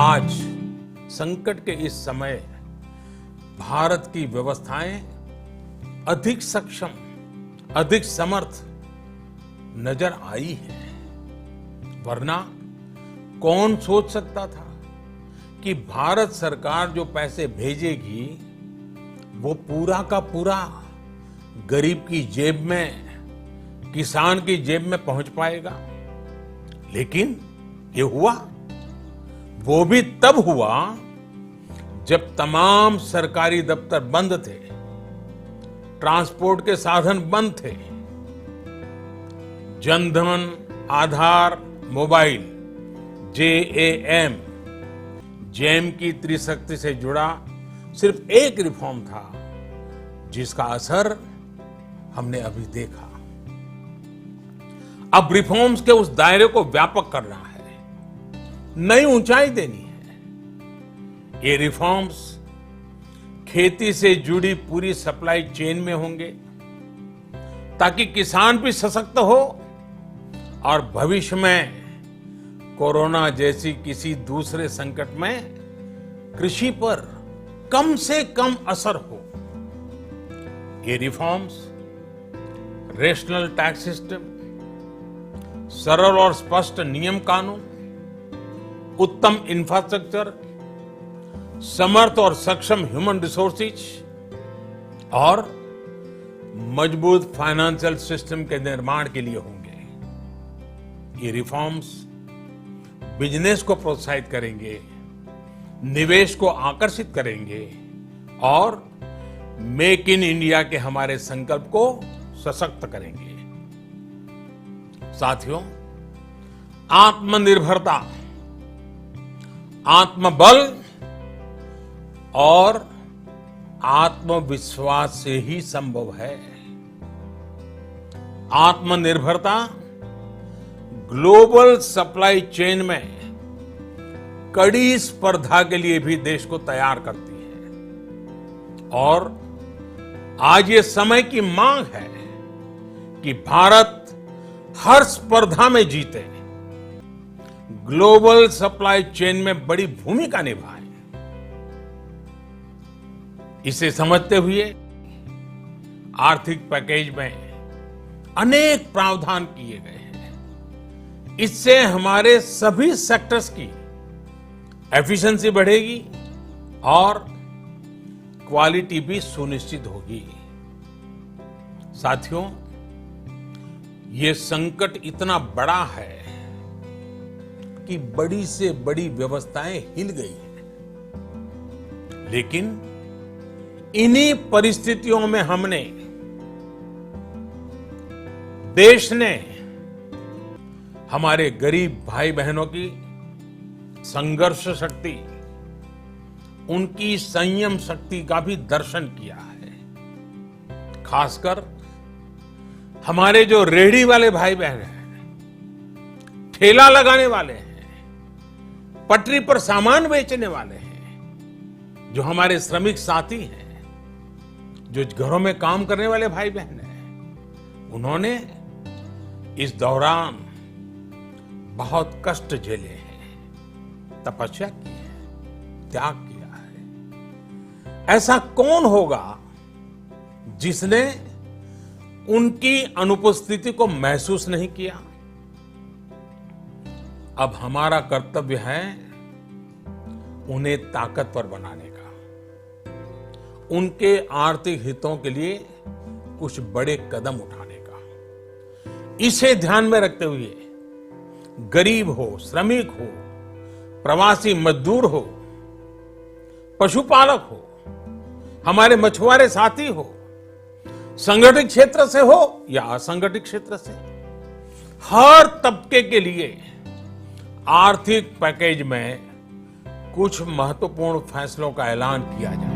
आज संकट के इस समय भारत की व्यवस्थाएं अधिक सक्षम, अधिक समर्थ नजर आई है। वरना कौन सोच सकता था कि भारत सरकार जो पैसे भेजेगी वो पूरा का पूरा गरीब की जेब में, किसान की जेब में पहुंच पाएगा। लेकिन ये हुआ, वो भी तब हुआ जब तमाम सरकारी दफ्तर बंद थे, ट्रांसपोर्ट के साधन बंद थे। जनधन, आधार, मोबाइल, JAM, जैम की त्रिशक्ति से जुड़ा सिर्फ एक रिफॉर्म था जिसका असर हमने अभी देखा। अब रिफॉर्म्स के उस दायरे को व्यापक करना है, नई ऊंचाई देनी है। ये रिफॉर्म्स खेती से जुड़ी पूरी सप्लाई चेन में होंगे ताकि किसान भी सशक्त हो और भविष्य में कोरोना जैसी किसी दूसरे संकट में कृषि पर कम से कम असर हो। ये रिफॉर्म्स रेशनल टैक्स सिस्टम, सरल और स्पष्ट नियम कानून, उत्तम इंफ्रास्ट्रक्चर, समर्थ और सक्षम ह्यूमन रिसोर्सेज और मजबूत फाइनेंशियल सिस्टम के निर्माण के लिए होंगे। ये रिफॉर्म्स बिजनेस को प्रोत्साहित करेंगे, निवेश को आकर्षित करेंगे और मेक इन इंडिया के हमारे संकल्प को सशक्त करेंगे। साथियों, आत्मनिर्भरता, आत्मबल और आत्मविश्वास से ही संभव है। आत्मनिर्भरता ग्लोबल सप्लाई चेन में कड़ी स्पर्धा के लिए भी देश को तैयार करती है। और आज ये समय की मांग है कि भारत हर स्पर्धा में जीते, ग्लोबल सप्लाई चेन में बड़ी भूमिका निभाए। इसे समझते हुए आर्थिक पैकेज में अनेक प्रावधान किए गए हैं। इससे हमारे सभी सेक्टर्स की एफिशिएंसी बढ़ेगी और क्वालिटी भी सुनिश्चित होगी। साथियों, ये संकट इतना बड़ा है कि बड़ी से बड़ी व्यवस्थाएं हिल गई हैं। लेकिन इन्हीं परिस्थितियों में हमने, देश ने हमारे गरीब भाई बहनों की संघर्ष शक्ति, उनकी संयम शक्ति का भी दर्शन किया है। खासकर हमारे जो रेहड़ी वाले भाई बहन हैं, ठेला लगाने वाले हैं, पटरी पर सामान बेचने वाले हैं, जो हमारे श्रमिक साथी हैं, जो घरों में काम करने वाले भाई बहन हैं, उन्होंने इस दौरान बहुत कष्ट झेले हैं, तपस्या की है, त्याग किया है। ऐसा कौन होगा जिसने उनकी अनुपस्थिति को महसूस नहीं किया? अब हमारा कर्तव्य है उन्हें ताकतवर बनाने का, उनके आर्थिक हितों के लिए कुछ बड़े कदम उठाने का। इसे ध्यान में रखते हुए गरीब हो, श्रमिक हो, प्रवासी मजदूर हो, पशुपालक हो, हमारे मछुआरे साथी हो, संगठित क्षेत्र से हो या असंगठित क्षेत्र से, हर तबके के लिए आर्थिक पैकेज में कुछ महत्वपूर्ण फैसलों का ऐलान किया जाए।